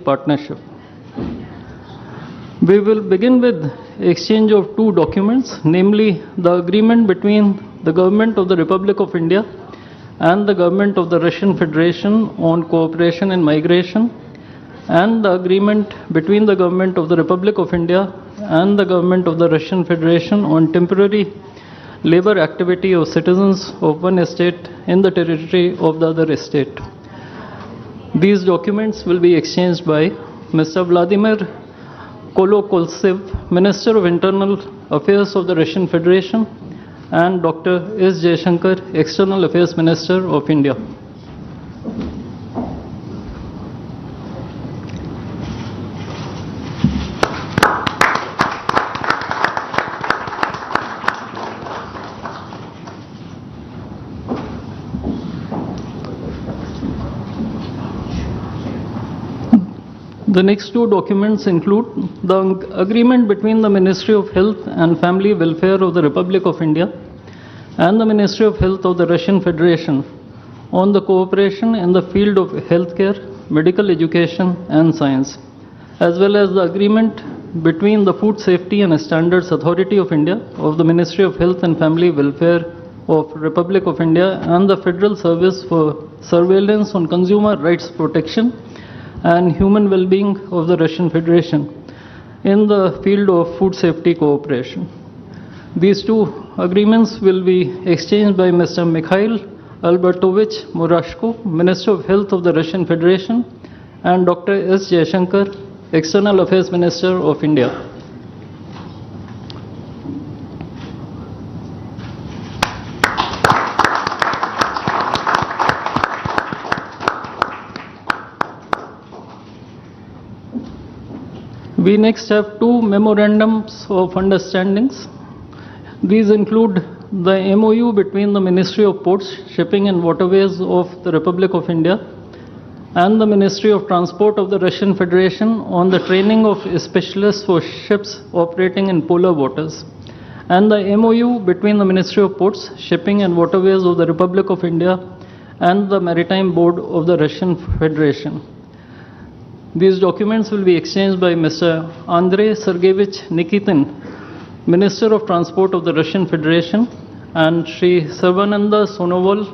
partnership. We will begin with exchange of two documents, namely the agreement between the Government of the Republic of India and the Government of the Russian Federation on cooperation in migration, and the agreement between the Government of the Republic of India and the Government of the Russian Federation on temporary labor activity of citizens of one state in the territory of the other state. These documents will be exchanged by Mr. Vladimir Kolokoltsev, Minister of Internal Affairs of the Russian Federation, and Dr. S. Jaishankar, External Affairs Minister of India. The next two documents include the agreement between the Ministry of Health and Family Welfare of the Republic of India and the Ministry of Health of the Russian Federation on the cooperation in the field of healthcare, medical education and science, as well as the agreement between the Food Safety and Standards Authority of India of the Ministry of Health and Family Welfare of Republic of India and the Federal Service for Surveillance on Consumer Rights Protection and Human Well-being of the Russian Federation in the field of food safety cooperation. These two agreements will be exchanged by Mr. Mikhail Albertovich Murashko, Minister of Health of the Russian Federation, and Dr. S. Jaishankar, External Affairs Minister of India. We next have two memorandums of understandings. These include the MOU between the Ministry of Ports, Shipping and Waterways of the Republic of India and the Ministry of Transport of the Russian Federation on the training of specialists for ships operating in polar waters, and the MOU between the Ministry of Ports, Shipping and Waterways of the Republic of India and the Maritime Board of the Russian Federation. These documents will be exchanged by Mr. Andrei Sergeyevich Nikitin, Minister of Transport of the Russian Federation, and Sri Sarvananda Sonowal,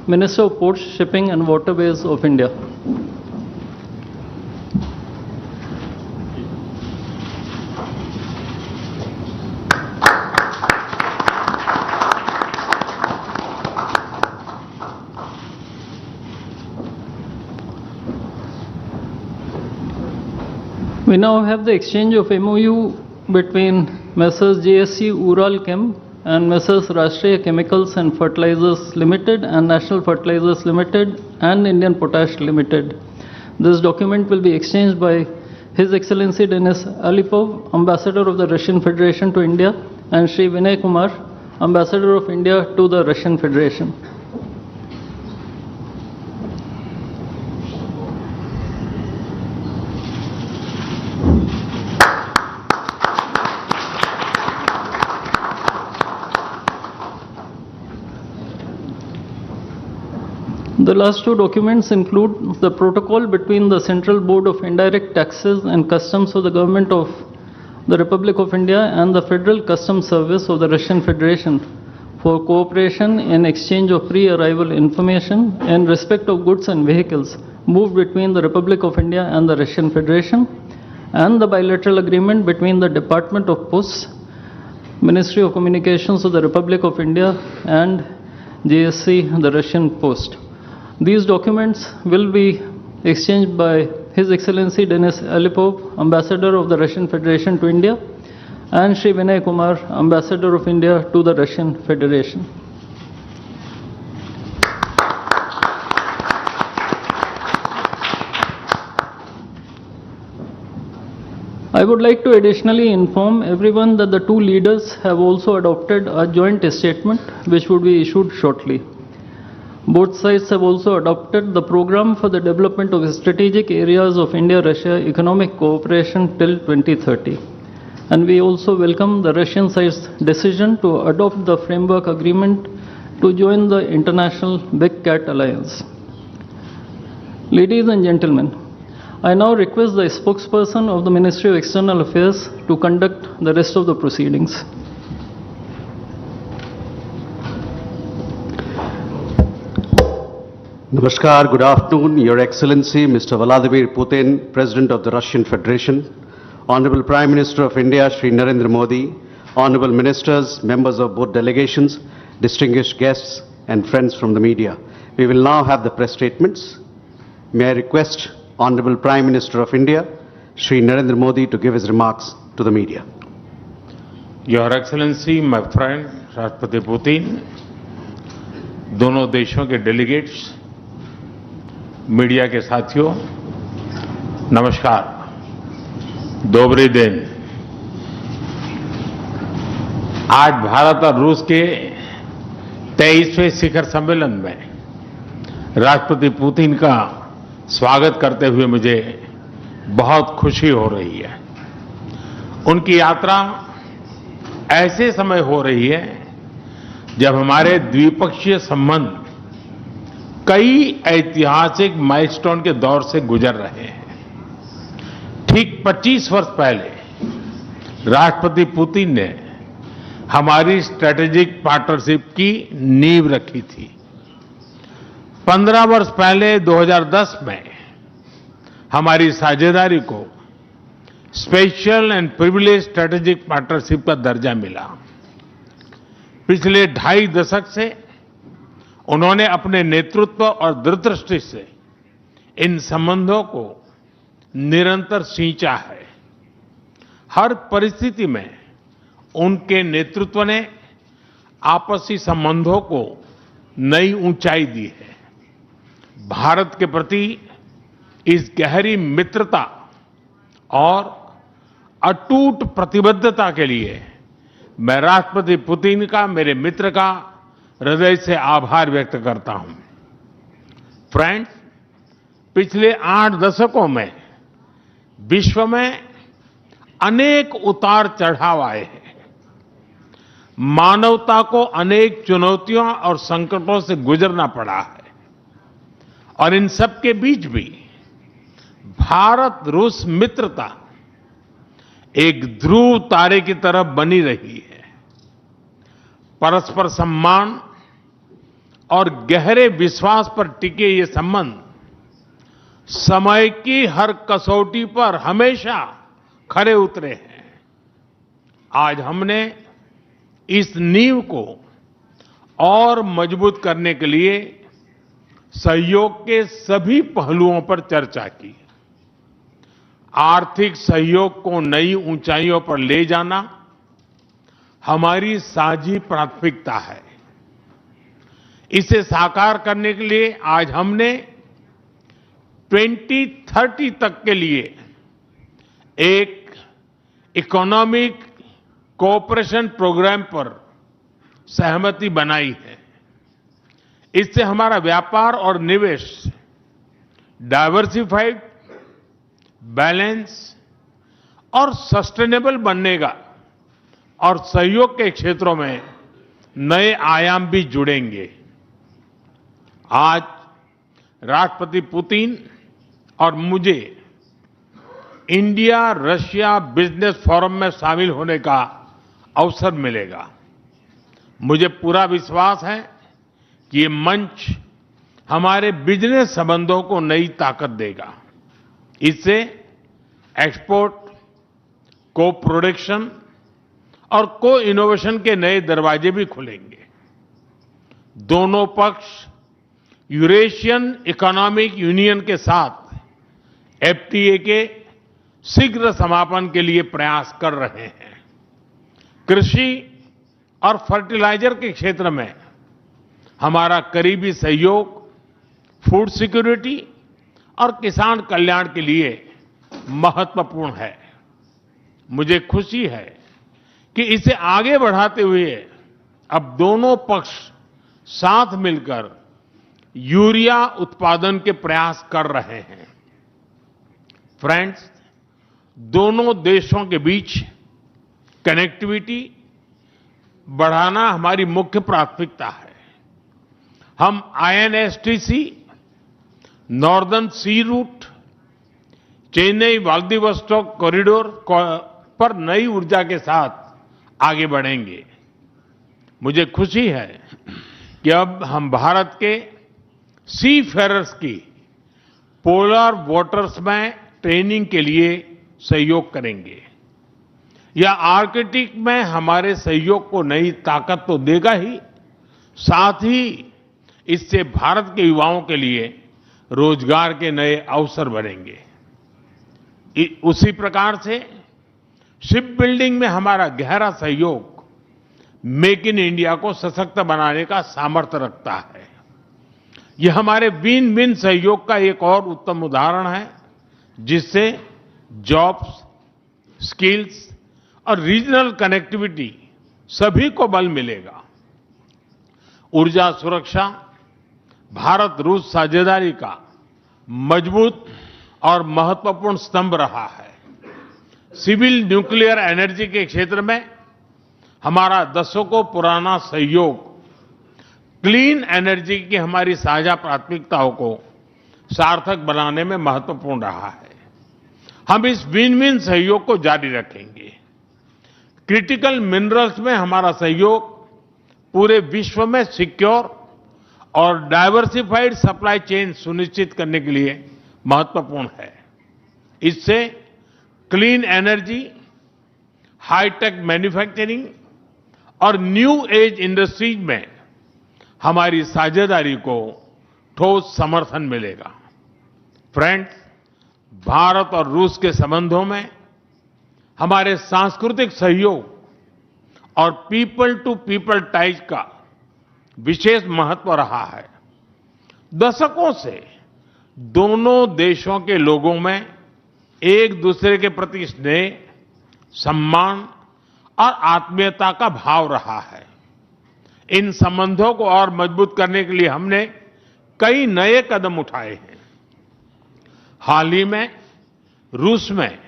Minister of Ports, Shipping and Waterways of India. We now have the exchange of MOU between Messrs. JSC Ural Chem and Messrs. Rashtriya Chemicals and Fertilizers Limited and National Fertilizers Limited and Indian Potash Limited. This document will be exchanged by His Excellency Denis Alipov, Ambassador of the Russian Federation to India, and Sri Vinay Kumar, Ambassador of India to the Russian Federation. The last two documents include the protocol between the Central Board of Indirect Taxes and Customs of the Government of the Republic of India and the Federal Customs Service of the Russian Federation for cooperation in exchange of pre-arrival information in respect of goods and vehicles moved between the Republic of India and the Russian Federation, and the bilateral agreement between the Department of Posts, Ministry of Communications of the Republic of India and JSC, the Russian Post. These documents will be exchanged by His Excellency Denis Alipov, Ambassador of the Russian Federation to India, and Sri Vinay Kumar, Ambassador of India to the Russian Federation. I would like to additionally inform everyone that the two leaders have also adopted a joint statement which would be issued shortly. Both sides have also adopted the program for the development of strategic areas of India-Russia economic cooperation till 2030. And we also welcome the Russian side's decision to adopt the framework agreement to join the International Big Cat Alliance. Ladies and gentlemen, I now request the spokesperson of the Ministry of External Affairs to conduct the rest of the proceedings. Namaskar, good afternoon, Your Excellency, Mr. Vladimir Putin, President of the Russian Federation, Honorable Prime Minister of India, Shri Narendra Modi, Honorable Ministers, members of both delegations, distinguished guests, and friends from the media. We will now have the press statements. May I request Honorable Prime Minister of India, Shri Narendra Modi, to give his remarks to the media. Your Excellency, my friend, राष्ट्रपति Putin, दोनों देशों के delegates, media के साथियों, नमस्कार, दोबरे दिन। आज भारत और रूस के 23वें शिखर सम्मेलन में राष्ट्रपति पुतिन का स्वागत करते हुए मुझे बहुत खुशी हो रही है। उनकी यात्रा ऐसे समय हो रही है जब हमारे द्विपक्षीय संबंध कई ऐतिहासिक माइलस्टोन के दौर से गुजर रहे हैं। ठीक 25 वर्ष पहले राष्ट्रपति पुतिन ने हमारी स्ट्रेटेजिक पार्टनरशिप की नींव रखी थी। 15 वर्ष पहले 2010 में हमारी साझेदारी को special and privilege strategic partnership का दर्जा मिला। पिछले 2.5 दशक से उन्होंने अपने नेतृत्व और दूरदृष्टि से इन संबंधों को निरंतर सींचा है। हर परिस्थिति में उनके नेतृत्व ने आपसी संबंधों को नई ऊंचाई दी है। भारत के प्रति इस गहरी मित्रता और अटूट प्रतिबद्धता के लिए मैं राष्ट्रपति पुतिन का, मेरे मित्र का हृदय से आभार व्यक्त करता हूं। फ्रेंड्स, पिछले 8 दशकों में विश्व में अनेक उतार चढ़ाव आए हैं। मानवता को अनेक चुनौतियों और संकटों से गुजरना पड़ा है और इन सब के बीच भी भारत रूस मित्रता एक ध्रुव तारे की तरह बनी रही है। परस्पर सम्मान और गहरे विश्वास पर टिके ये संबंध समय की हर कसौटी पर हमेशा खरे उतरे हैं। आज हमने इस नींव को और मजबूत करने के लिए सहयोग के सभी पहलुओं पर चर्चा की। आर्थिक सहयोग को नई ऊंचाइयों पर ले जाना हमारी साझी प्राथमिकता है। इसे साकार करने के लिए आज हमने 2030 तक के लिए एक इकोनॉमिक कोऑपरेशन प्रोग्राम पर सहमति बनाई है। इससे हमारा व्यापार और निवेश डाइवर्सिफाइड, बैलेंस और सस्टेनेबल बनेगा और सहयोग के क्षेत्रों में नए आयाम भी जुड़ेंगे। आज राष्ट्रपति पुतिन और मुझे इंडिया रशिया बिजनेस फोरम में शामिल होने का अवसर मिलेगा। मुझे पूरा विश्वास है कि ये मंच हमारे बिजनेस संबंधों को नई ताकत देगा। इससे एक्सपोर्ट, को प्रोडक्शन और को इनोवेशन के नए दरवाजे भी खुलेंगे। दोनों पक्ष यूरेशियन इकोनॉमिक यूनियन के साथ एफटीए के शीघ्र समापन के लिए प्रयास कर रहे हैं। कृषि और फर्टिलाइजर के क्षेत्र में हमारा करीबी सहयोग फूड सिक्योरिटी और किसान कल्याण के लिए महत्वपूर्ण है। मुझे खुशी है कि इसे आगे बढ़ाते हुए अब दोनों पक्ष साथ मिलकर यूरिया उत्पादन के प्रयास कर रहे हैं। फ्रेंड्स, दोनों देशों के बीच कनेक्टिविटी बढ़ाना हमारी मुख्य प्राथमिकता है। हम आईएनएसटीसी, नॉर्दर्न सी रूट, चेन्नई व्लादिवोस्टोक कॉरिडोर पर नई ऊर्जा के साथ आगे बढ़ेंगे। मुझे खुशी है कि अब हम भारत के सी फेरर्स की पोलर वाटर्स में ट्रेनिंग के लिए सहयोग करेंगे। यह आर्कटिक में हमारे सहयोग को नई ताकत तो देगा ही, साथ ही इससे भारत के युवाओं के लिए रोजगार के नए अवसर बनेंगे। उसी प्रकार से शिप बिल्डिंग में हमारा गहरा सहयोग मेक इन इंडिया को सशक्त बनाने का सामर्थ्य रखता है। यह हमारे विन विन सहयोग का एक और उत्तम उदाहरण है, जिससे जॉब्स, स्किल्स और रीजनल कनेक्टिविटी सभी को बल मिलेगा। ऊर्जा सुरक्षा भारत रूस साझेदारी का मजबूत और महत्वपूर्ण स्तंभ रहा है। सिविल न्यूक्लियर एनर्जी के क्षेत्र में हमारा दशकों पुराना सहयोग क्लीन एनर्जी की हमारी साझा प्राथमिकताओं को सार्थक बनाने में महत्वपूर्ण रहा है। हम इस विन विन सहयोग को जारी रखेंगे। क्रिटिकल मिनरल्स में हमारा सहयोग पूरे विश्व में सिक्योर और डाइवर्सिफाइड सप्लाई चेन सुनिश्चित करने के लिए महत्वपूर्ण है। इससे क्लीन एनर्जी, हाईटेक मैन्युफैक्चरिंग और न्यू एज इंडस्ट्रीज में हमारी साझेदारी को ठोस समर्थन मिलेगा। फ्रेंड्स, भारत और रूस के संबंधों में हमारे सांस्कृतिक सहयोग और पीपल टू पीपल टाइज का विशेष महत्व रहा है। दशकों से दोनों देशों के लोगों में एक दूसरे के प्रति स्नेह, सम्मान और आत्मीयता का भाव रहा है। इन संबंधों को और मजबूत करने के लिए हमने कई नए कदम उठाए हैं। हाल ही में रूस में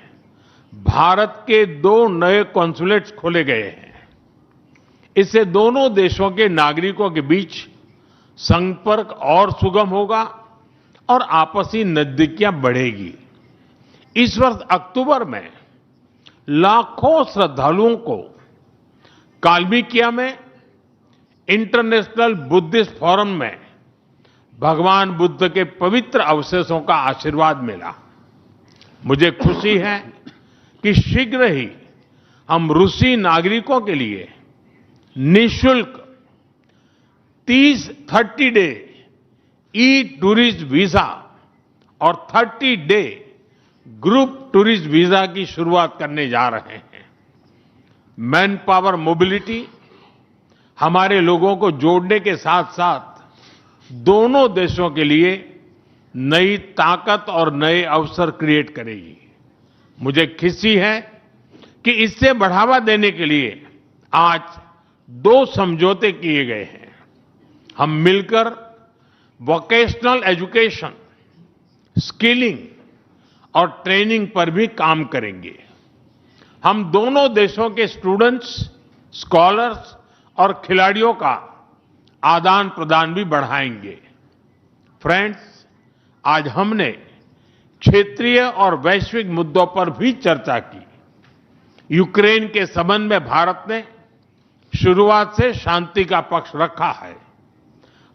भारत के 2 नए कॉन्सुलेट्स खोले गए हैं। इससे दोनों देशों के नागरिकों के बीच संपर्क और सुगम होगा और आपसी नजदीकियां बढ़ेगी। इस वर्ष अक्टूबर में लाखों श्रद्धालुओं को काल्मिकिया में इंटरनेशनल बुद्धिस्ट फोरम में भगवान बुद्ध के पवित्र अवशेषों का आशीर्वाद मिला। मुझे खुशी है कि शीघ्र ही हम रूसी नागरिकों के लिए निःशुल्क 30 डे ई टूरिस्ट वीजा और 30 डे ग्रुप टूरिस्ट वीजा की शुरुआत करने जा रहे हैं। मैन पावर मोबिलिटी हमारे लोगों को जोड़ने के साथ साथ दोनों देशों के लिए नई ताकत और नए अवसर क्रिएट करेगी। मुझे खुशी है कि इससे बढ़ावा देने के लिए आज 2 समझौते किए गए हैं। हम मिलकर वोकेशनल एजुकेशन, स्किलिंग और ट्रेनिंग पर भी काम करेंगे। हम दोनों देशों के स्टूडेंट्स, स्कॉलर्स और खिलाड़ियों का आदान प्रदान भी बढ़ाएंगे। फ्रेंड्स, आज हमने क्षेत्रीय और वैश्विक मुद्दों पर भी चर्चा की। यूक्रेन के संबंध में भारत ने शुरुआत से शांति का पक्ष रखा है।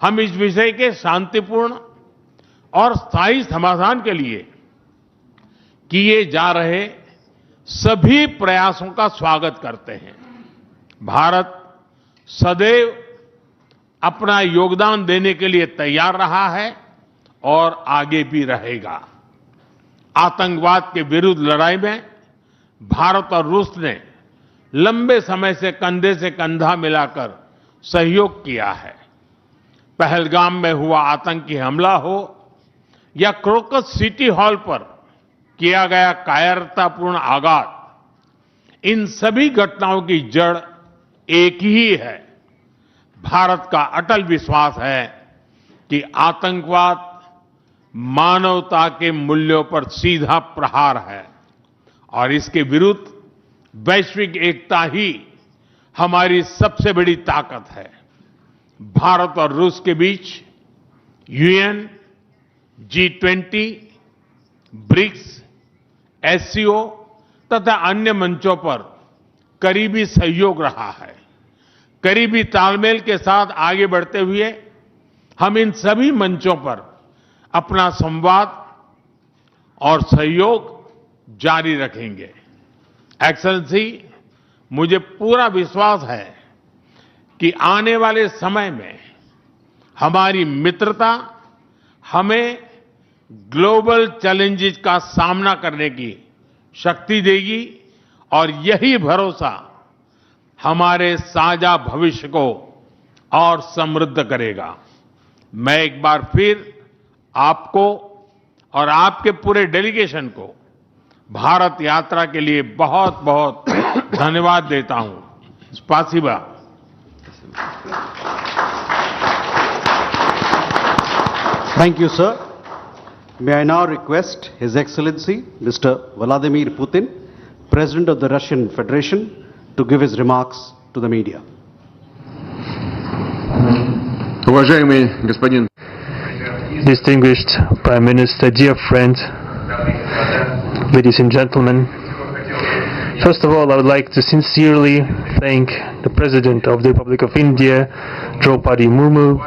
हम इस विषय के शांतिपूर्ण और स्थायी समाधान के लिए किए जा रहे सभी प्रयासों का स्वागत करते हैं। भारत सदैव अपना योगदान देने के लिए तैयार रहा है और आगे भी रहेगा। आतंकवाद के विरुद्ध लड़ाई में भारत और रूस ने लंबे समय से कंधा मिलाकर सहयोग किया है। पहलगाम में हुआ आतंकी हमला हो या क्रोकस सिटी हॉल पर किया गया कायरतापूर्ण आघात, इन सभी घटनाओं की जड़ एक ही है। भारत का अटल विश्वास है कि आतंकवाद मानवता के मूल्यों पर सीधा प्रहार है और इसके विरुद्ध वैश्विक एकता ही हमारी सबसे बड़ी ताकत है। भारत और रूस के बीच यूएन, G20, ब्रिक्स, एससीओ तथा अन्य मंचों पर करीबी सहयोग रहा है। करीबी तालमेल के साथ आगे बढ़ते हुए हम इन सभी मंचों पर अपना संवाद और सहयोग जारी रखेंगे। एक्सेलेंसी, मुझे पूरा विश्वास है कि आने वाले समय में हमारी मित्रता हमें ग्लोबल चैलेंजेस का सामना करने की शक्ति देगी और यही भरोसा हमारे साझा भविष्य को और समृद्ध करेगा। मैं एक बार फिर आपको और आपके पूरे डेलीगेशन को भारत यात्रा के लिए बहुत बहुत धन्यवाद देता हूं। स्पासिबा। Thank you, sir. May I now request His Excellency Mr. Vladimir Putin, President of the Russian Federation, to give his remarks to the media. Уважаемый господин, Distinguished Prime Minister, dear friend, ladies and gentlemen, first of all, I would like to sincerely thank the President of the Republic of India, Draupadi Murmu,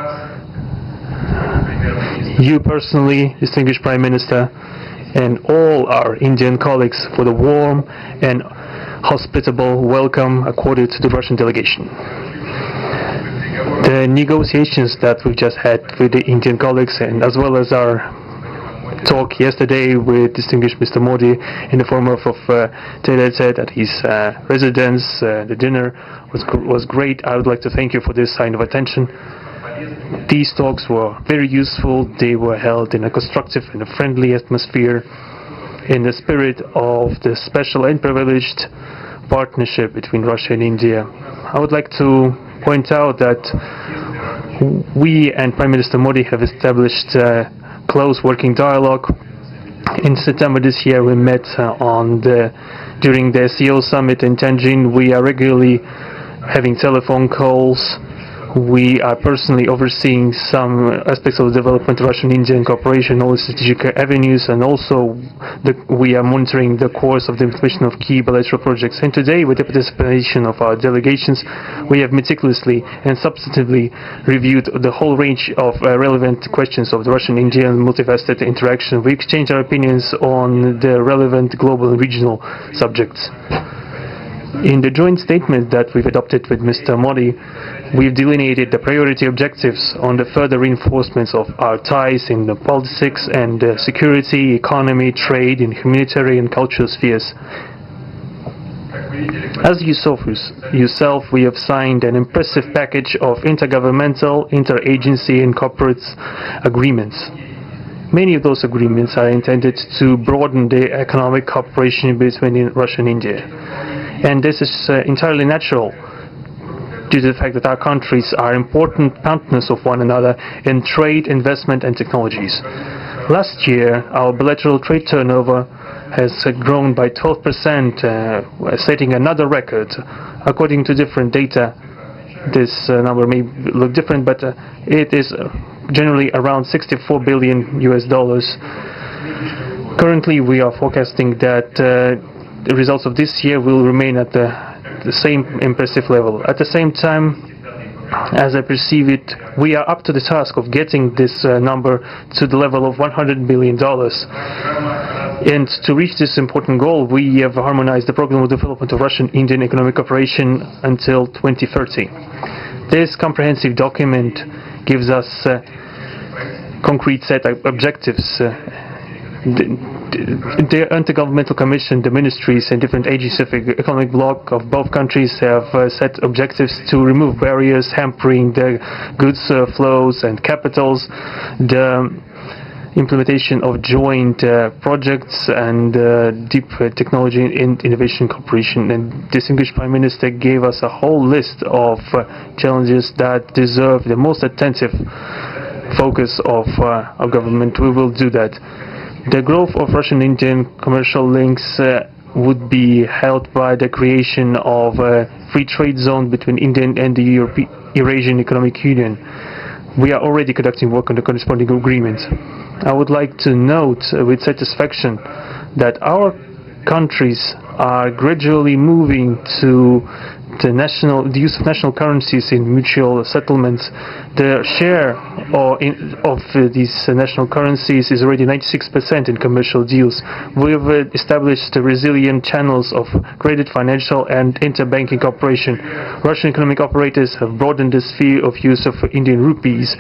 you personally, distinguished Prime Minister, and all our Indian colleagues for the warm and hospitable welcome accorded to the Russian delegation. The negotiations that we've just had with the Indian colleagues, and as well as our talk yesterday with distinguished Mr. Modi in the form of tete-a-tete at his residence, the dinner was great. I would like to thank you for this sign of attention. These talks were very useful. They were held in a constructive and a friendly atmosphere in the spirit of the special and privileged partnership between Russia and India. I would like to point out that we and Prime Minister Modi have established close working dialogue. In September this year we met during the SEO summit in Tianjin. We are regularly having telephone calls. We are personally overseeing some aspects of the development of Russian-Indian cooperation, all the strategic avenues, and also we are monitoring the course of the implementation of key bilateral projects. And today, with the participation of our delegations, we have meticulously and substantively reviewed the whole range of relevant questions of the Russian-Indian multifaceted interaction. We exchange our opinions on the relevant global and regional subjects. In the joint statement that we've adopted with Mr. Modi, we've delineated the priority objectives on the further reinforcements of our ties in the politics and security, economy, trade, and humanitarian and cultural spheres. As you saw for yourself, we have signed an impressive package of intergovernmental, interagency, and corporate agreements. Many of those agreements are intended to broaden the economic cooperation between Russia and India. And this is entirely natural due to the fact that our countries are important partners of one another in trade, investment, and technologies. Last year, our bilateral trade turnover has grown by 12%, setting another record. According to different data, this number may look different, but it is generally around $64 billion US. Currently, we are forecasting that the results of this year will remain at the same impressive level. At the same time, as I perceive it, we are up to the task of getting this number to the level of $100 billion. And to reach this important goal, we have harmonized the program of development of Russian-Indian economic cooperation until 2030. This comprehensive document gives us concrete set of objectives. The Intergovernmental Commission, the ministries and different agencies of the economic bloc of both countries have set objectives to remove barriers hampering the goods flows and capitals, the implementation of joint projects and deep technology and innovation cooperation. And distinguished Prime Minister gave us a whole list of challenges that deserve the most attentive focus of our government. We will do that. The growth of Russian-Indian commercial links would be helped by the creation of a free trade zone between India and the Eurasian Economic Union. We are already conducting work on the corresponding agreements. I would like to note with satisfaction that our countries are gradually moving to the use of national currencies in mutual settlements, the share of these national currencies is already 96% in commercial deals. We've established resilient channels of credit, financial and interbanking cooperation. Russian economic operators have broadened the sphere of use of Indian rupees,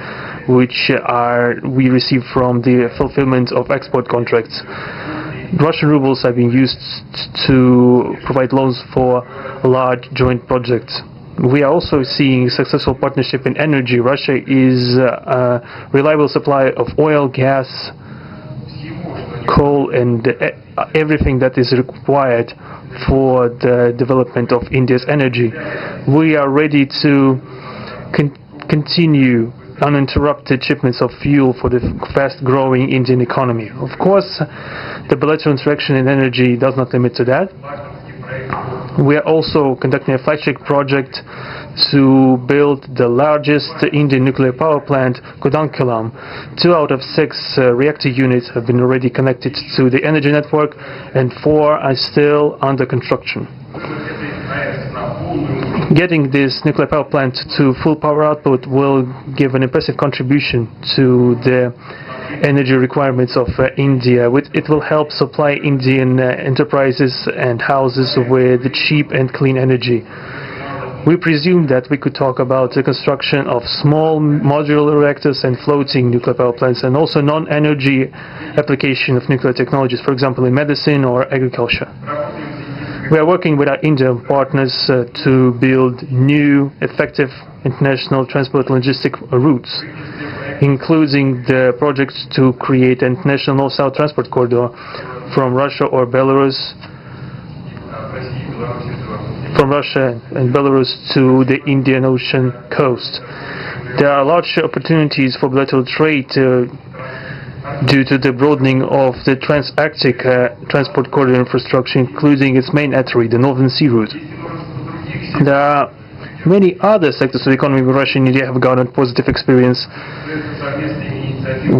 which we receive from the fulfillment of export contracts. Russian rubles are being used to provide loans for large joint projects. We are also seeing successful partnership in energy. Russia is a reliable supplier of oil, gas, coal and everything that is required for the development of India's energy. We are ready to continue uninterrupted shipments of fuel for the fast-growing Indian economy. Of course, the bilateral interaction in energy does not limit to that. We are also conducting a flagship project to build the largest Indian nuclear power plant, Kudankulam. 2 out of 6 reactor units have been already connected to the energy network and 4 are still under construction. Getting this nuclear power plant to full power output will give an impressive contribution to the energy requirements of India. It will help supply Indian enterprises and houses with cheap and clean energy. We presume that we could talk about the construction of small modular reactors and floating nuclear power plants, and also non-energy application of nuclear technologies, for example in medicine or agriculture. We are working with our Indian partners to build new, effective international transport logistic routes, including the projects to create an international north-south transport corridor from Russia and Belarus to the Indian Ocean coast. There are large opportunities for bilateral trade due to the broadening of the Trans-Arctic transport corridor infrastructure, including its main artery, the Northern Sea Route. There are many other sectors of the economy where Russia and India have garnered positive experience.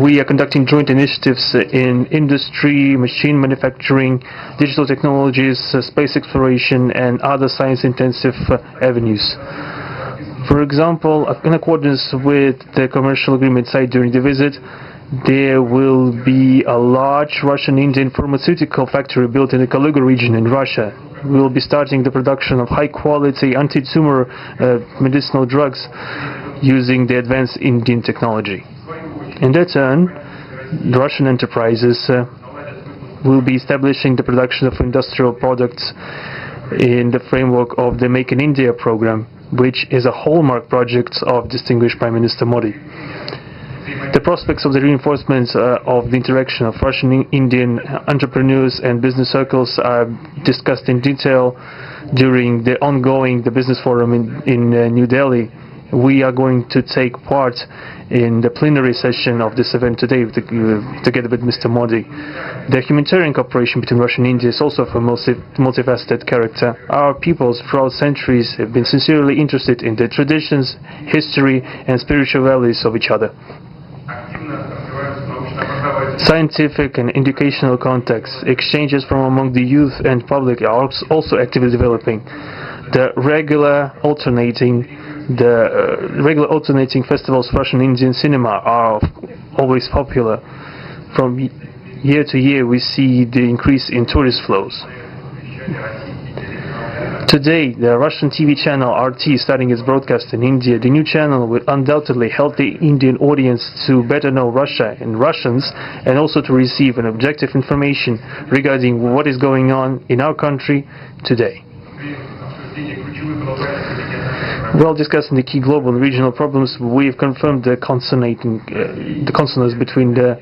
We are conducting joint initiatives in industry, machine manufacturing, digital technologies, space exploration, and other science-intensive avenues. For example, in accordance with the commercial agreement signed during the visit, there will be a large Russian-Indian pharmaceutical factory built in the Kaluga region in Russia. We will be starting the production of high-quality anti-tumor medicinal drugs using the advanced Indian technology. In that turn, the Russian enterprises will be establishing the production of industrial products in the framework of the Make in India program, which is a hallmark project of distinguished Prime Minister Modi. The prospects of the reinforcement of the interaction of Russian-Indian entrepreneurs and business circles are discussed in detail during the ongoing Business Forum in New Delhi. We are going to take part in the plenary session of this event today together with Mr. Modi. The humanitarian cooperation between Russia and India is also of a multifaceted character. Our peoples throughout centuries have been sincerely interested in the traditions, history and spiritual values of each other. Scientific and educational contacts, exchanges from among the youth and public are also actively developing. The regular alternating festivals of Russian Indian cinema are always popular. From year to year we see the increase in tourist flows. Today, the Russian TV channel RT is starting its broadcast in India. The new channel will undoubtedly help the Indian audience to better know Russia and Russians, and also to receive an objective information regarding what is going on in our country today. While discussing the key global and regional problems, we have confirmed the consonance between the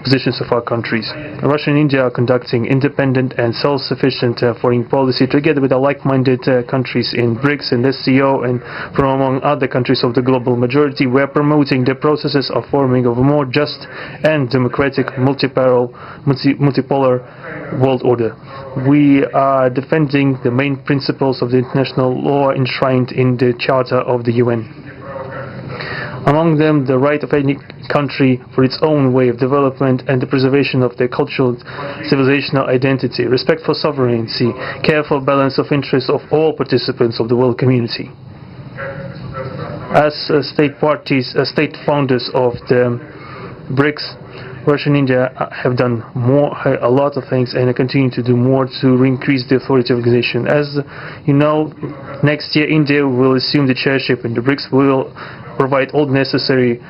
positions of our countries. Russia and India are conducting independent and self-sufficient foreign policy together with our like-minded countries in BRICS and SCO, and from among other countries of the global majority. We are promoting the processes of forming of a more just and democratic multipolar world order. We are defending the main principles of the international law enshrined in the Charter of the UN. Among them, the right of any country for its own way of development and the preservation of their cultural, civilizational identity, respect for sovereignty, careful balance of interests of all participants of the world community. As state founders of the BRICS, Russia and India have done a lot of things and continue to do more to increase the authority of the organization. As you know, next year India will assume the chairship in the BRICS. We will provide all necessary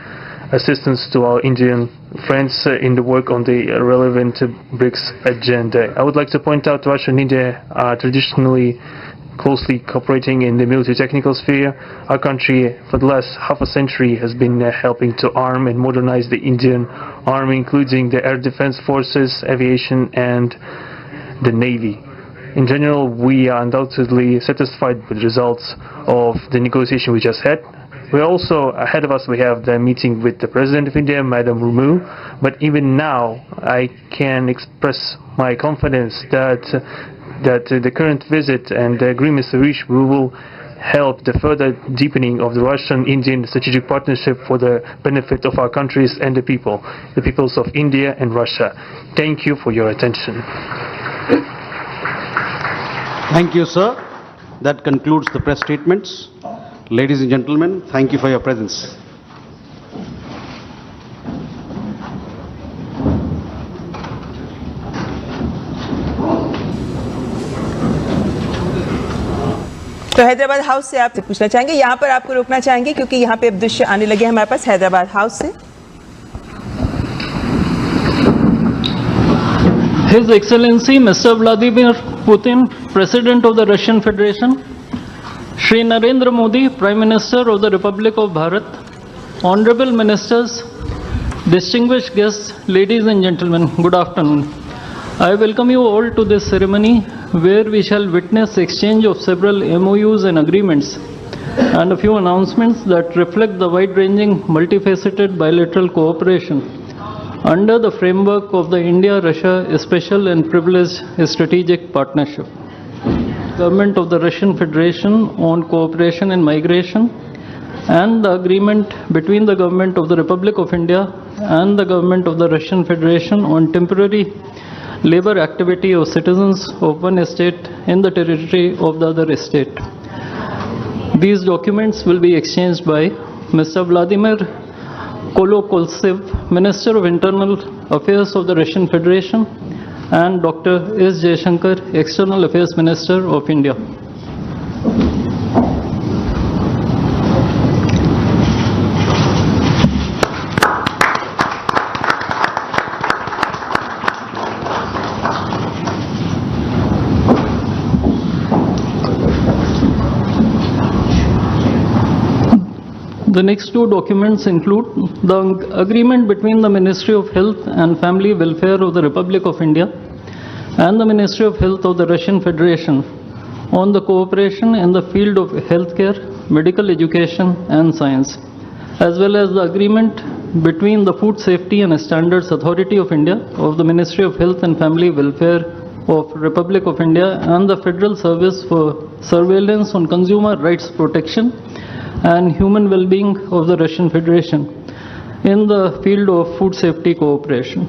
assistance to our Indian friends in the work on the relevant BRICS agenda. I would like to point out Russia and India are traditionally closely cooperating in the military technical sphere. Our country for the last half a century has been helping to arm and modernize the Indian army, including the air defense forces, aviation and the navy. In general, we are undoubtedly satisfied with the results of the negotiation we just had. We also, ahead of us, we have the meeting with the President of India, Madam Murmu, but even now I can express my confidence that the current visit and the agreements reached will help the further deepening of the Russian-Indian strategic partnership for the benefit of our countries and the peoples of India and Russia. Thank you for your attention. Thank you, sir. That concludes the press statements. Ladies and gentlemen, thank you for your presence. तो Hyderabad house से आपसे पूछना चाहेंगे, यहाँ पर आपको रोकना चाहेंगे क्योंकि यहाँ पे अब दृश्य आने लगे हैं हमारे पास हैदराबाद हाउस से। His Excellency Mr. Vladimir Putin, President of the Russian Federation, Shri Narendra Modi, Prime Minister of the Republic of Bharat, Honorable Ministers, distinguished guests, ladies and gentlemen, good afternoon. I welcome you all to this ceremony where we shall witness exchange of several MOUs and agreements and a few announcements that reflect the wide-ranging, multifaceted bilateral cooperation under the framework of the India-Russia Special and Privileged Strategic Partnership. Government of the Russian Federation on Cooperation and Migration and the agreement between the Government of the Republic of India and the Government of the Russian Federation on temporary labor activity of citizens of one state in the territory of the other state. These documents will be exchanged by Mr. Vladimir Kolokoltsev, Minister of Internal Affairs of the Russian Federation, and Dr. S. Jaishankar, External Affairs Minister of India. The next two documents include the agreement between the Ministry of Health and Family Welfare of the Republic of India and the Ministry of Health of the Russian Federation on the cooperation in the field of healthcare, medical education and science, as well as the agreement between the Food Safety and Standards Authority of India of the Ministry of Health and Family Welfare of Republic of India and the Federal Service for Surveillance on Consumer Rights Protection and Human Well-being of the Russian Federation in the field of food safety cooperation.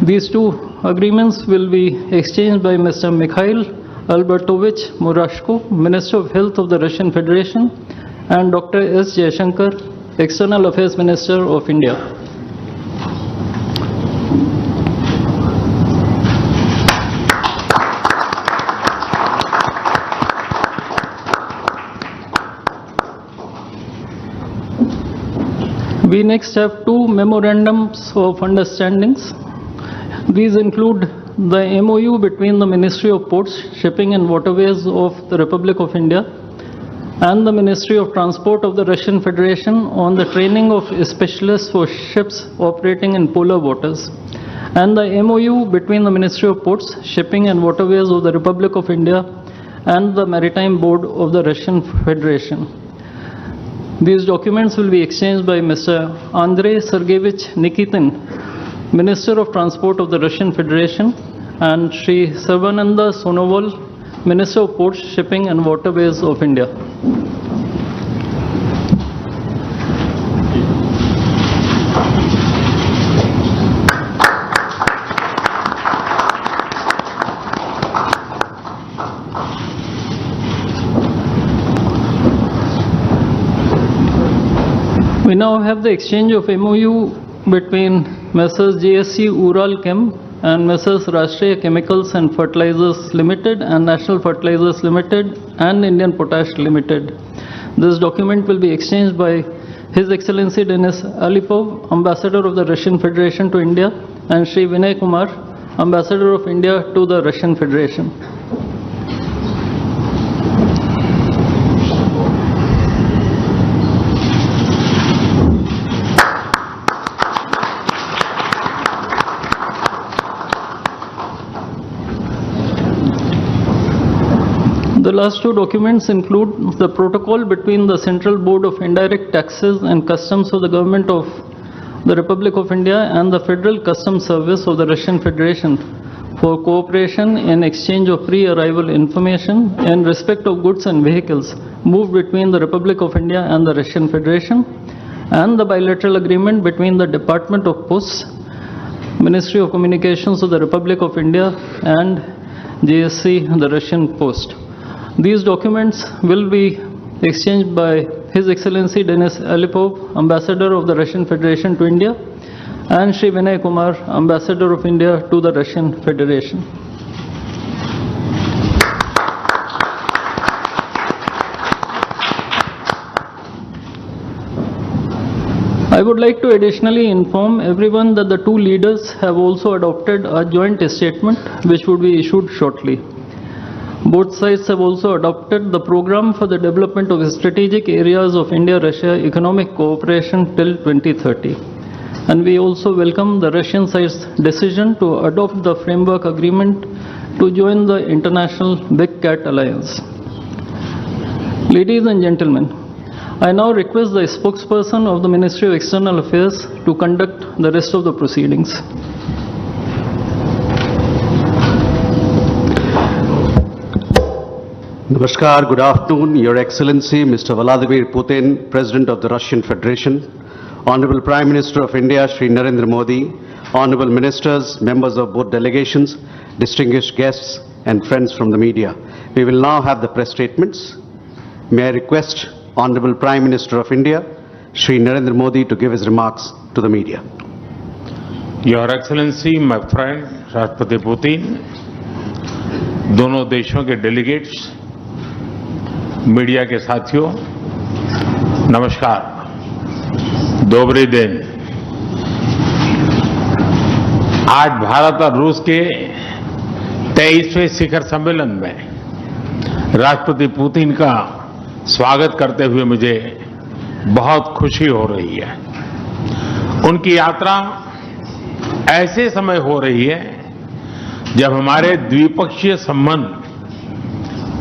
These two agreements will be exchanged by Mr. Mikhail Albertovich Murashko, Minister of Health of the Russian Federation, and Dr. S. Jaishankar, External Affairs Minister of India. We next have two memorandums of understandings. These include the MOU between the Ministry of Ports, Shipping and Waterways of the Republic of India and the Ministry of Transport of the Russian Federation on the training of specialists for ships operating in polar waters, and the MOU between the Ministry of Ports, Shipping and Waterways of the Republic of India and the Maritime Board of the Russian Federation. These documents will be exchanged by Mr. Andrei Sergeyevich Nikitin, Minister of Transport of the Russian Federation, and Shri Sarvananda Sonowal, Minister of Ports, Shipping and Waterways of India. We now have the exchange of MOU between Messrs. JSC Ural Chem and Messrs. Rashtriya Chemicals and Fertilizers Limited and National Fertilizers Limited and Indian Potash Limited. This document will be exchanged by His Excellency Denis Alipov, Ambassador of the Russian Federation to India, and Shri Vinay Kumar, Ambassador of India to the Russian Federation. The last two documents include the protocol between the Central Board of Indirect Taxes and Customs of the Government of the Republic of India and the Federal Customs Service of the Russian Federation for cooperation in exchange of pre-arrival information in respect of goods and vehicles moved between the Republic of India and the Russian Federation, and the bilateral agreement between the Department of Posts, Ministry of Communications of the Republic of India, and JSC, the Russian Post. These documents will be exchanged by His Excellency Denis Alipov, Ambassador of the Russian Federation to India, and Shri Vinay Kumar, Ambassador of India to the Russian Federation. I would like to additionally inform everyone that the two leaders have also adopted a joint statement which would be issued shortly. Both sides have also adopted the program for the development of strategic areas of India-Russia economic cooperation till 2030. And we also welcome the Russian side's decision to adopt the framework agreement to join the International Big Cat Alliance. Ladies and gentlemen, I now request the spokesperson of the Ministry of External Affairs to conduct the rest of the proceedings. Namaskar, good afternoon, Your Excellency Mr. Vladimir Putin, President of the Russian Federation, Honorable Prime Minister of India, Shri Narendra Modi, Honorable Ministers, members of both delegations, distinguished guests and friends from the media. We will now have the press statements. May I request Honorable Prime Minister of India, Shri Narendra Modi, to give his remarks to the media. Your Excellency, my friend Rashtrapati Putin, दोनों देशों के delegates, media के साथियों, नमस्कार, दोबरे दिन। आज भारत और रूस के 23वें शिखर सम्मेलन में राष्ट्रपति पुतिन का स्वागत करते हुए मुझे बहुत खुशी हो रही है। उनकी यात्रा ऐसे समय हो रही है जब हमारे द्विपक्षीय संबंध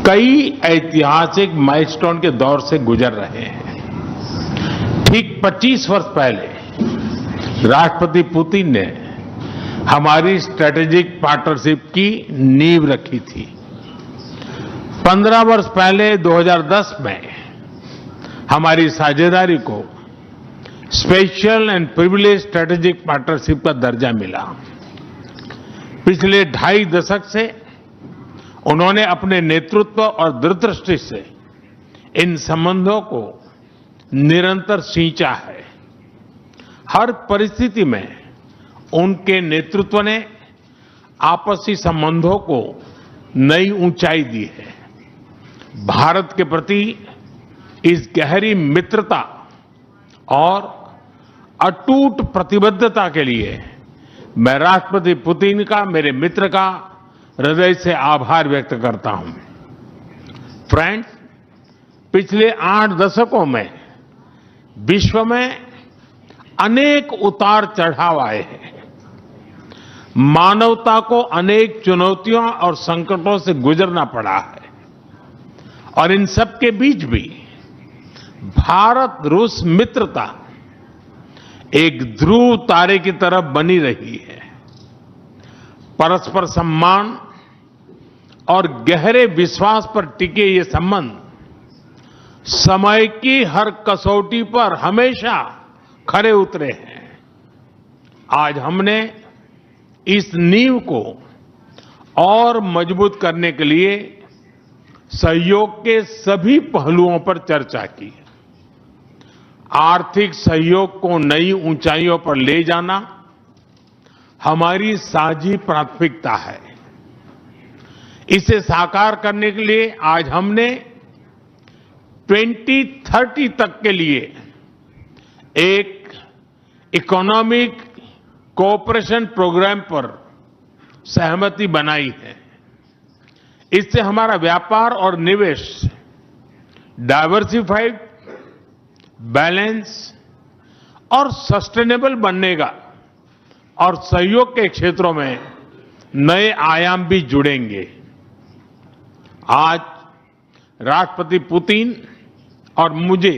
कई ऐतिहासिक माइलस्टोन के दौर से गुजर रहे हैं। ठीक 25 वर्ष पहले राष्ट्रपति पुतिन ने हमारी स्ट्रेटेजिक पार्टनरशिप की नींव रखी थी। 15 वर्ष पहले 2010 में हमारी साझेदारी को special and privilege strategic partnership का दर्जा मिला। पिछले 2.5 दशक से उन्होंने अपने नेतृत्व और दूरदृष्टि से इन संबंधों को निरंतर सींचा है। हर परिस्थिति में उनके नेतृत्व ने आपसी संबंधों को नई ऊंचाई दी है। भारत के प्रति इस गहरी मित्रता और अटूट प्रतिबद्धता के लिए मैं राष्ट्रपति पुतिन का, मेरे मित्र का हृदय से आभार व्यक्त करता हूं। फ्रेंड्स, पिछले 8 दशकों में विश्व में अनेक उतार चढ़ाव आए हैं। मानवता को अनेक चुनौतियों और संकटों से गुजरना पड़ा है और इन सब के बीच भी भारत रूस मित्रता एक ध्रुव तारे की तरफ बनी रही है। परस्पर सम्मान और गहरे विश्वास पर टिके ये संबंध समय की हर कसौटी पर हमेशा खरे उतरे हैं। आज हमने इस नींव को और मजबूत करने के लिए सहयोग के सभी पहलुओं पर चर्चा की। आर्थिक सहयोग को नई ऊंचाइयों पर ले जाना हमारी साझी प्राथमिकता है। इसे साकार करने के लिए आज हमने 2030 तक के लिए एक इकोनॉमिक कोऑपरेशन प्रोग्राम पर सहमति बनाई है। इससे हमारा व्यापार और निवेश डाइवर्सिफाइड, बैलेंस और सस्टेनेबल बनेगा और सहयोग के क्षेत्रों में नए आयाम भी जुड़ेंगे। आज राष्ट्रपति पुतिन और मुझे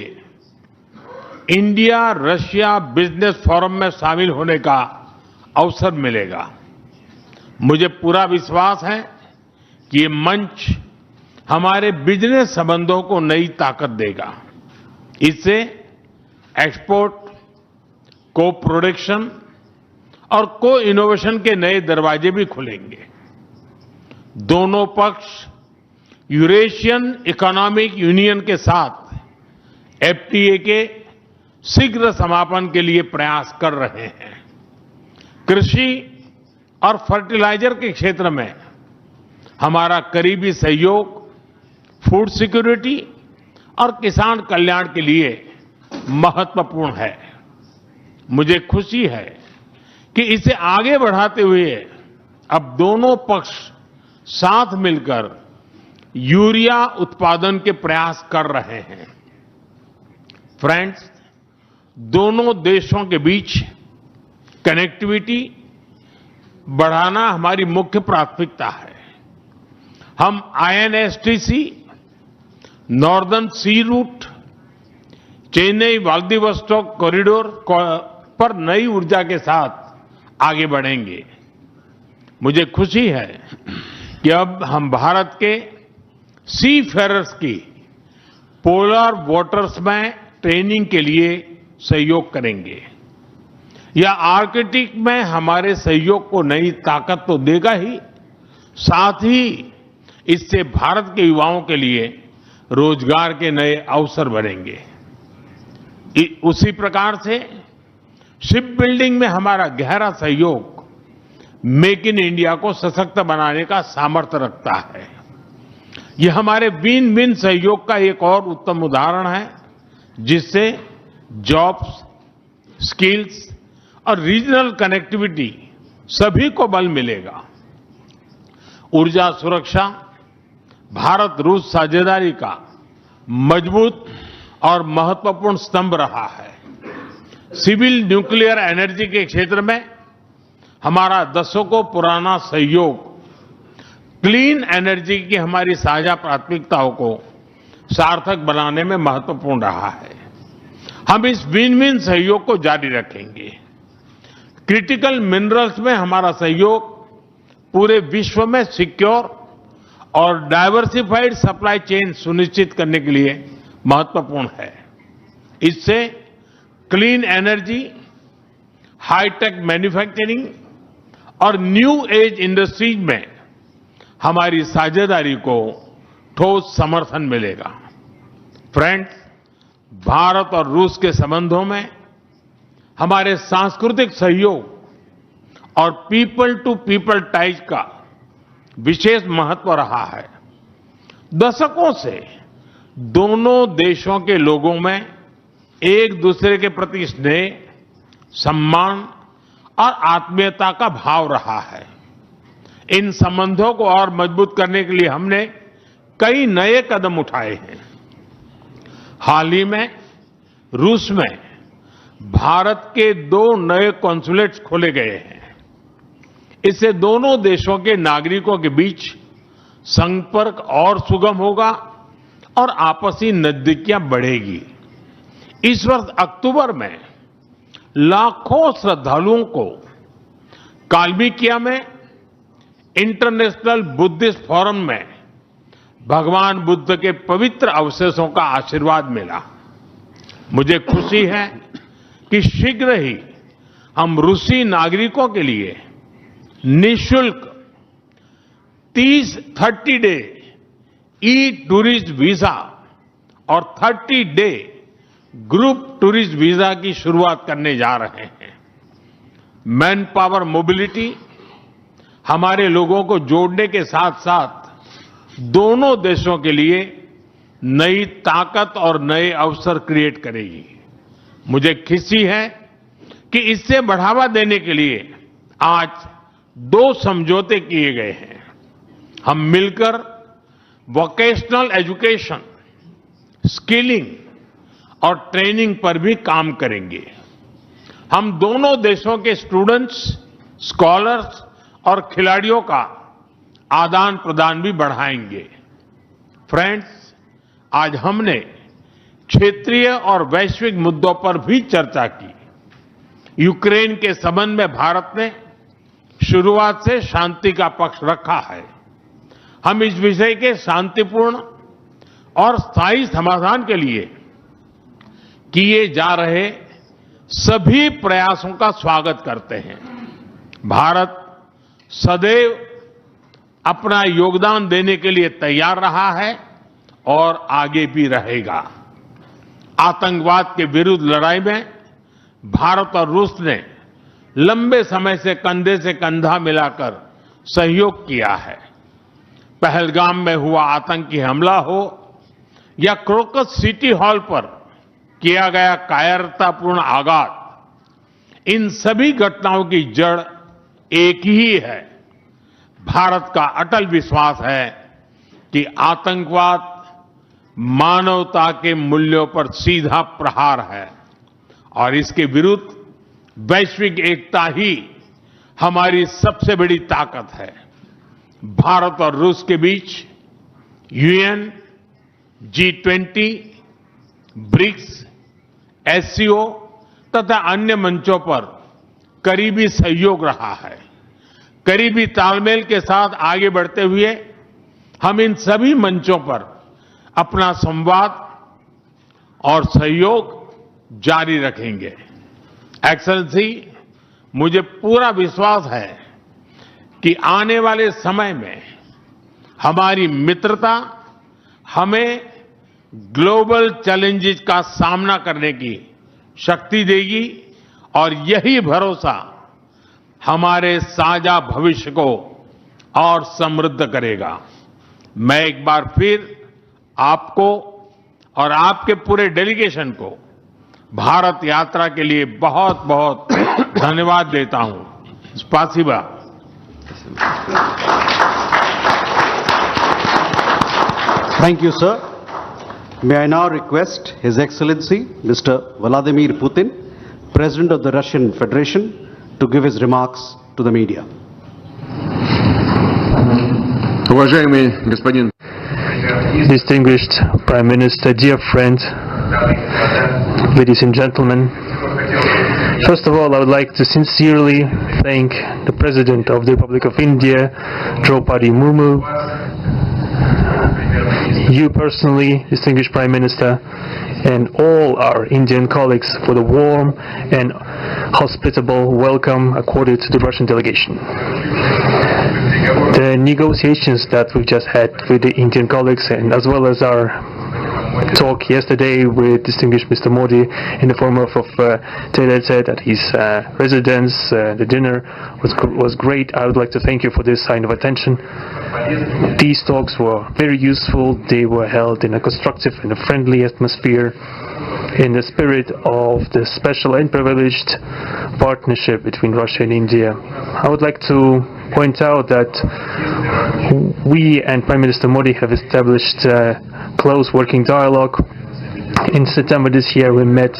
इंडिया रशिया बिजनेस फोरम में शामिल होने का अवसर मिलेगा। मुझे पूरा विश्वास है कि ये मंच हमारे बिजनेस संबंधों को नई ताकत देगा। इससे एक्सपोर्ट, को प्रोडक्शन और को इनोवेशन के नए दरवाजे भी खुलेंगे। दोनों पक्ष यूरेशियन इकोनॉमिक यूनियन के साथ एफटीए के शीघ्र समापन के लिए प्रयास कर रहे हैं। कृषि और फर्टिलाइजर के क्षेत्र में हमारा करीबी सहयोग फूड सिक्योरिटी और किसान कल्याण के लिए महत्वपूर्ण है। मुझे खुशी है कि इसे आगे बढ़ाते हुए अब दोनों पक्ष साथ मिलकर यूरिया उत्पादन के प्रयास कर रहे हैं। फ्रेंड्स, दोनों देशों के बीच कनेक्टिविटी बढ़ाना हमारी मुख्य प्राथमिकता है। हम आईएनएसटीसी, नॉर्दर्न सी रूट, चेन्नई व्लादिवोस्टोक कॉरिडोर पर नई ऊर्जा के साथ आगे बढ़ेंगे। मुझे खुशी है कि अब हम भारत के सी फेरर्स की पोलर वाटर्स में ट्रेनिंग के लिए सहयोग करेंगे। यह आर्कटिक में हमारे सहयोग को नई ताकत तो देगा ही, साथ ही इससे भारत के युवाओं के लिए रोजगार के नए अवसर बनेंगे। उसी प्रकार से शिप बिल्डिंग में हमारा गहरा सहयोग मेक इन इंडिया को सशक्त बनाने का सामर्थ्य रखता है। यह हमारे विन विन सहयोग का एक और उत्तम उदाहरण है, जिससे जॉब्स, स्किल्स और रीजनल कनेक्टिविटी सभी को बल मिलेगा। ऊर्जा सुरक्षा भारत रूस साझेदारी का मजबूत और महत्वपूर्ण स्तंभ रहा है। सिविल न्यूक्लियर एनर्जी के क्षेत्र में हमारा दशकों पुराना सहयोग क्लीन एनर्जी की हमारी साझा प्राथमिकताओं को सार्थक बनाने में महत्वपूर्ण रहा है। हम इस विन विन सहयोग को जारी रखेंगे। क्रिटिकल मिनरल्स में हमारा सहयोग पूरे विश्व में सिक्योर और डाइवर्सिफाइड सप्लाई चेन सुनिश्चित करने के लिए महत्वपूर्ण है। इससे क्लीन एनर्जी, हाईटेक मैन्युफैक्चरिंग और न्यू एज इंडस्ट्रीज में हमारी साझेदारी को ठोस समर्थन मिलेगा। फ्रेंड्स, भारत और रूस के संबंधों में हमारे सांस्कृतिक सहयोग और पीपल टू पीपल टाइज का विशेष महत्व रहा है। दशकों से दोनों देशों के लोगों में एक दूसरे के प्रति स्नेह, सम्मान और आत्मीयता का भाव रहा है। इन संबंधों को और मजबूत करने के लिए हमने कई नए कदम उठाए हैं। हाल ही में रूस में भारत के 2 नए कॉन्सुलेट्स खोले गए हैं। इससे दोनों देशों के नागरिकों के बीच संपर्क और सुगम होगा और आपसी नजदीकियां बढ़ेगी। इस वर्ष अक्टूबर में लाखों श्रद्धालुओं को काल्मिकिया में इंटरनेशनल बुद्धिस्ट फोरम में भगवान बुद्ध के पवित्र अवशेषों का आशीर्वाद मिला। मुझे खुशी है कि शीघ्र ही हम रूसी नागरिकों के लिए निःशुल्क 30 डे ई टूरिस्ट वीजा और 30 डे ग्रुप टूरिस्ट वीजा की शुरुआत करने जा रहे हैं। मैन पावर मोबिलिटी हमारे लोगों को जोड़ने के साथ साथ दोनों देशों के लिए नई ताकत और नए अवसर क्रिएट करेगी। मुझे खुशी है कि इससे बढ़ावा देने के लिए आज 2 समझौते किए गए हैं। हम मिलकर वोकेशनल एजुकेशन, स्किलिंग और ट्रेनिंग पर भी काम करेंगे। हम दोनों देशों के स्टूडेंट्स, स्कॉलर्स और खिलाड़ियों का आदान प्रदान भी बढ़ाएंगे। फ्रेंड्स, आज हमने क्षेत्रीय और वैश्विक मुद्दों पर भी चर्चा की। यूक्रेन के संबंध में भारत ने शुरुआत से शांति का पक्ष रखा है। हम इस विषय के शांतिपूर्ण और स्थायी समाधान के लिए किए जा रहे सभी प्रयासों का स्वागत करते हैं। भारत सदैव अपना योगदान देने के लिए तैयार रहा है और आगे भी रहेगा। आतंकवाद के विरुद्ध लड़ाई में भारत और रूस ने लंबे समय से कंधा मिलाकर सहयोग किया है। पहलगाम में हुआ आतंकी हमला हो या क्रोकस सिटी हॉल पर किया गया कायरतापूर्ण आघात, इन सभी घटनाओं की जड़ एक ही है। भारत का अटल विश्वास है कि आतंकवाद मानवता के मूल्यों पर सीधा प्रहार है और इसके विरुद्ध वैश्विक एकता ही हमारी सबसे बड़ी ताकत है। भारत और रूस के बीच यूएन, G20, ब्रिक्स, SCO तथा अन्य मंचों पर करीबी सहयोग रहा है। करीबी तालमेल के साथ आगे बढ़ते हुए हम इन सभी मंचों पर अपना संवाद और सहयोग जारी रखेंगे। एक्सेलेंसी, मुझे पूरा विश्वास है कि आने वाले समय में हमारी मित्रता हमें ग्लोबल चैलेंजेस का सामना करने की शक्ति देगी और यही भरोसा हमारे साझा भविष्य को और समृद्ध करेगा। मैं एक बार फिर आपको और आपके पूरे डेलीगेशन को भारत यात्रा के लिए बहुत बहुत धन्यवाद देता हूं। स्पासिबा। Thank you, sir. May I now request His Excellency Mr. Vladimir Putin, President of the Russian Federation, to give his remarks to the media. Уважаемый господин Distinguished Prime Minister, dear friend, ladies and gentlemen, first of all, I would like to sincerely thank the President of the Republic of India, Draupadi Murmu, you personally, distinguished Prime Minister, and all our Indian colleagues for the warm and hospitable welcome accorded to the Russian delegation. The negotiations that we've just had with the Indian colleagues, and as well as our talk yesterday with distinguished Mr. Modi in the form of said at his residence, the dinner was great. I would like to thank you for this sign of attention. These talks were very useful. They were held in a constructive and a friendly atmosphere, in the spirit of the special and privileged partnership between Russia and India. I would like to point out that we and Prime Minister Modi have established close working dialogue. In September this year we met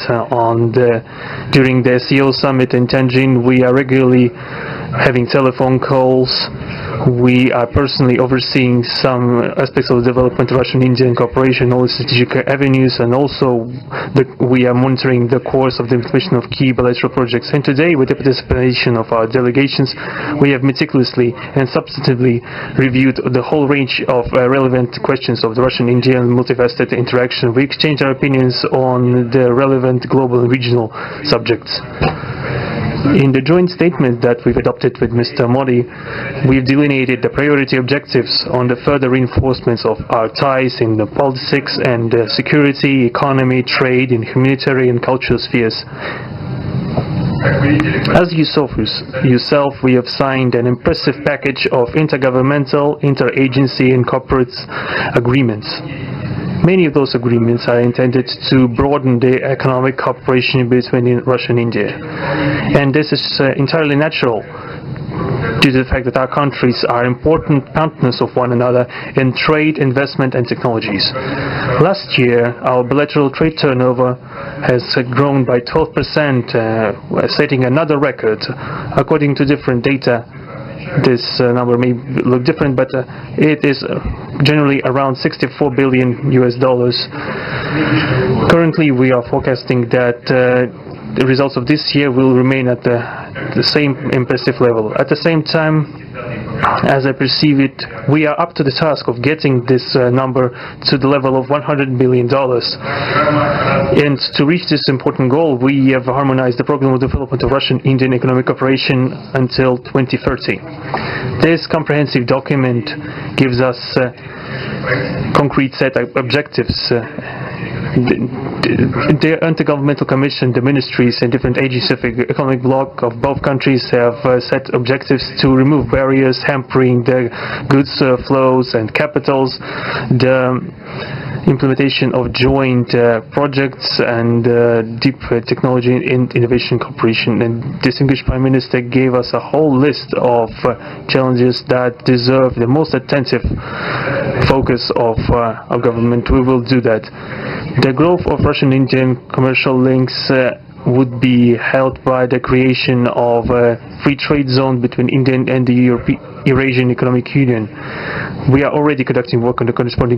during the SEO summit in Tianjin. We are regularly having telephone calls. We are personally overseeing some aspects of the development of Russian-Indian cooperation, all the strategic avenues, and also we are monitoring the course of the implementation of key bilateral projects. And today, with the participation of our delegations, we have meticulously and substantively reviewed the whole range of relevant questions of the Russian-Indian multifaceted interaction. We exchanged our opinions on the relevant global and regional subjects. In the joint statement that we've adopted with Mr. Modi, we've delineated the priority objectives on the further reinforcements of our ties in the politics and security, economy, trade, and humanitarian and cultural spheres. As you saw for yourself, we have signed an impressive package of intergovernmental, interagency and corporate agreements. Many of those agreements are intended to broaden the economic cooperation between Russia and India. And this is entirely natural due to the fact that our countries are important partners of one another in trade, investment and technologies. Last year, our bilateral trade turnover has grown by 12%, setting another record. According to different data, this number may look different, but it is generally around $64 billion US. Currently, we are forecasting that the results of this year will remain at the same impressive level. At the same time, as I perceive it, we are up to the task of getting this number to the level of $100 billion. And to reach this important goal, we have harmonized the program of development of Russian-Indian economic cooperation until 2030. This comprehensive document gives us concrete set of objectives. The Intergovernmental Commission, the ministries and different agencies of the economic bloc of both countries have set objectives to remove barriers hampering the goods flows and capitals, the implementation of joint projects and deep technology and innovation cooperation. And distinguished Prime Minister gave us a whole list of challenges that deserve the most attentive focus of our government. We will do that. The growth of Russian-Indian commercial links would be helped by the creation of a free trade zone between India and the Eurasian Economic Union. We are already conducting work on the corresponding